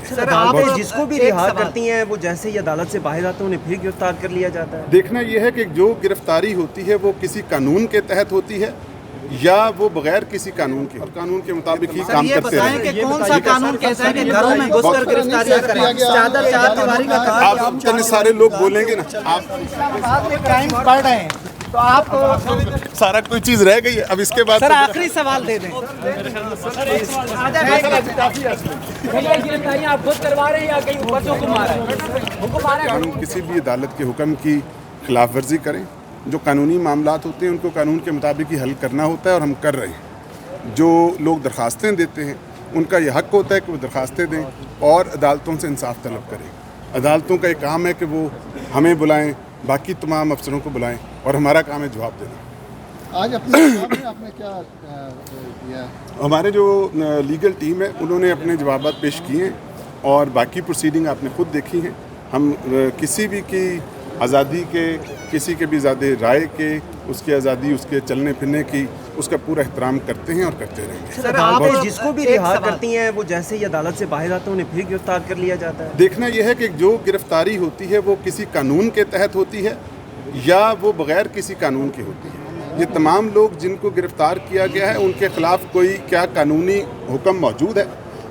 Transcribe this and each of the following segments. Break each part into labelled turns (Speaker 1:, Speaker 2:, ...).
Speaker 1: Sir आप जिसको भी रिहा करती हैं वो जैसे ही अदालत से बाहर आते हैं उन्हें फिर गिरफ्तार कर लिया जाता है।
Speaker 2: देखना यह है कि जो गिरफ्तारी होती है वो किसी कानून के तहत होती है या वो बगैर किसी कानून के, और कानून के मुताबिक ही काम करते हैं।
Speaker 3: कि कौन सा कानून कहता है कि घरों में घुसकर गिरफ्तारियां करें, चादर चार दीवारी का कहा।
Speaker 2: आप इतने सारे लोग बोलेंगे ना, आप
Speaker 3: इस्लामाबाद में क्राइम बढ़ रहे हैं तो आप
Speaker 2: सारा कोई चीज रह गई है। अब इसके बाद
Speaker 3: सर आखिरी सवाल दे दें।
Speaker 4: गिरफ्तारियां आप खुद करवा रहे हैं या कहीं ऊपर से हुक्म आ रहा है?
Speaker 2: कानून किसी भी अदालत के हुक्म की खिलाफ वर्जी करें, जो कानूनी मामलात होते हैं उनको कानून के मुताबिक ही हल करना होता है और हम कर रहे हैं। जो लोग दरख्वास्तें देते हैं उनका यह हक होता है कि वो दरख्वास्तें दें और अदालतों से इंसाफ तलब करें। अदालतों का एक काम है कि वो हमें बुलाएं, बाकी तमाम अफसरों को बुलाएं और हमारा काम है जवाब देना।
Speaker 5: आज अपने जवाब में आपने क्या किया?
Speaker 2: हमारे जो लीगल टीम है उन्होंने अपने जवाब पेश किए हैं और बाकी प्रोसीडिंग आपने खुद देखी हैं। हम किसी भी की आज़ादी के, किसी के भी ज़्यादा राय के, उसकी आज़ादी, उसके चलने फिरने की, उसका पूरा एहतराम करते हैं और करते रहेंगे।
Speaker 1: सर आप जिसको भी रिहा करती हैं वो जैसे ही अदालत से बाहर आते हैं उन्हें फिर गिरफ्तार कर लिया जाता है।
Speaker 2: देखना यह है कि जो गिरफ्तारी होती है वो किसी कानून के तहत होती है या वो बगैर किसी कानून की होती है। ये तमाम लोग जिनको गिरफ्तार किया गया है उनके खिलाफ कोई क्या कानूनी हुक्म मौजूद है?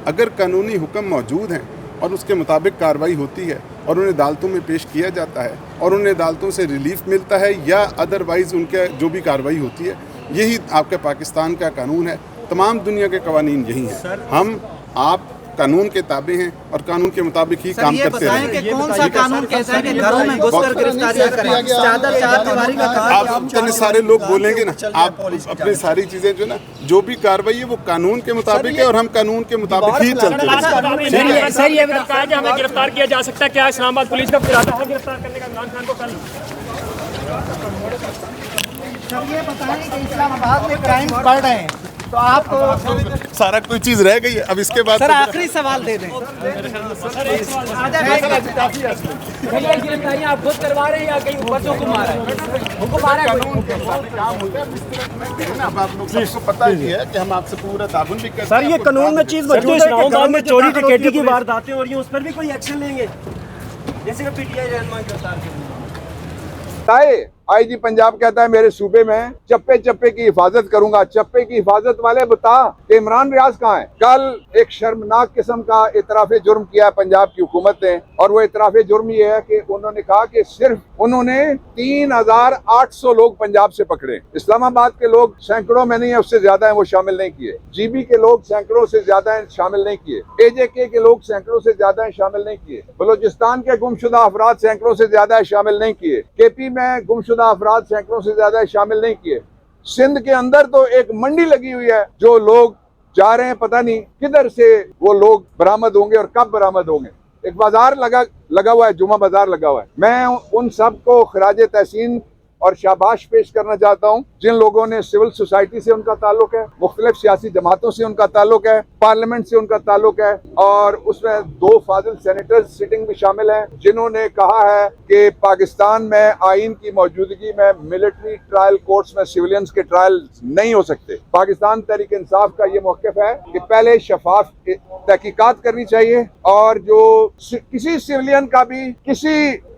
Speaker 2: अगर कानूनी हुक्म मौजूद हैं और उसके मुताबिक कार्रवाई होती है और उन्हें अदालतों में पेश किया जाता है और उन्हें अदालतों से रिलीफ मिलता है या अदरवाइज़ उनके जो भी कार्रवाई होती है, यही आपके पाकिस्तान का कानून है। तमाम दुनिया के कवानीन यही हैं। हम आप कानून के ताबे हैं और कानून के मुताबिक ही काम करते हैं।
Speaker 3: कि कौन सा कानून कहता है कि घरों में घुसकर गिरफ्तारियां करें, चादर चार दीवारी का कहा।
Speaker 2: आप इतने सारे लोग बोलेंगे ना, आप अपनी सारी चीज़ें जो ना, जो भी कार्रवाई है वो कानून के मुताबिक है और हम कानून के मुताबिक ही चलते हैं।
Speaker 4: सर ये बताया कि हमें गिरफ्तार किया जा सकता है, क्या इस्लामाबाद पुलिस का इरादा है गिरफ्तार करने का इमरान खान को? कल
Speaker 3: सर ये बताएं कि इस्लामाबाद में क्राइम बढ़ रहे हैं तो आप
Speaker 2: सारा कोई चीज रह गई है। अब इसके बाद
Speaker 3: सर आखिरी सवाल दे दें।
Speaker 4: गिरफ्तारियां आप खुद करवा रहे हैं या कहीं ऊपर से हुक्म आ रहा है? हुक्म आ रहा है।
Speaker 2: अब आप लोग सबको पता ही है कि हम आपसे पूरा ताबन भी करते हैं।
Speaker 1: सर ये कानून में चीज मौजूद है, इस्लामाबाद में चोरी डकैती की वारदातें हो रही हैं, उस पर भी कोई एक्शन लेंगे जैसे कि पीटीआई रहनुमा गिरफ्तार करेंगे?
Speaker 6: आईजी पंजाब कहता है मेरे सूबे में चप्पे चप्पे की हिफाजत करूंगा। चप्पे की हिफाजत वाले बता कि इमरान रियाज कहाँ है? कल एक शर्मनाक किस्म का इतराफे जुर्म किया पंजाब की हुकूमत ने और वो इतराफे जुर्म ये है कि उन्होंने कहा कि सिर्फ उन्होंने 3800 लोग पंजाब से पकड़े। इस्लामाबाद के लोग सैकड़ों में नहीं है, उससे ज्यादा है, वो शामिल नहीं किए। जीबी के लोग सैकड़ों से ज्यादा है, शामिल नहीं किए। एजेके के लोग सैकड़ों से ज्यादा है, शामिल नहीं किए। बलोचिस्तान के गुमशुदा अफराद सैकड़ों से ज्यादा है, शामिल नहीं किए। केपी में गुमशुदा अफराद सैकड़ों से ज्यादा शामिल नहीं किए। सिंध के अंदर तो एक मंडी लगी हुई है, जो लोग जा रहे हैं, पता नहीं किधर से वो लोग बरामद होंगे और कब बरामद होंगे। एक बाजार लगा हुआ है, जुमा बाजार लगा हुआ है। मैं उन सब को खराजे तहसीन और शाबाश पेश करना चाहता हूं जिन लोगों ने सिविल सोसाइटी से उनका ताल्लुक है, मुख्तलिफ सियासी जमातों से उनका ताल्लुक है, पार्लियामेंट से उनका ताल्लुक है और उसमें 2 फाजिल सेनेटर्स सिटिंग भी शामिल हैं जिन्होंने कहा है कि पाकिस्तान में आइन की मौजूदगी में मिलिट्री ट्रायल कोर्ट्स में सिविलियंस के ट्रायल नहीं हो सकते। पाकिस्तान तहरीक इंसाफ का ये मौक़िफ़ है कि पहले शफाफ तहकीकात करनी चाहिए और जो किसी सिविलियन का भी किसी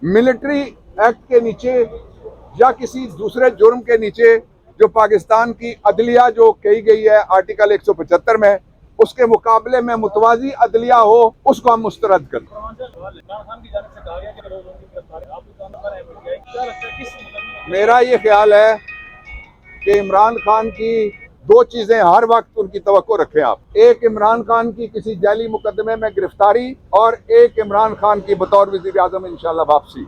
Speaker 6: मिलिट्री एक्ट के नीचे या किसी दूसरे जुर्म के नीचे जो पाकिस्तान की अदलिया जो कही गई है आर्टिकल 175 में, उसके मुकाबले में मुतवाजी अदलिया हो, उसको हम मुस्तरद करें। मेरा ये ख्याल है कि इमरान खान की 2 चीजें हर वक्त उनकी तवक्को रखें आप। एक इमरान खान की किसी जाली मुकदमे में गिरफ्तारी और एक इमरान खान की बतौर वज़ीर आज़म इंशाअल्लाह वापसी।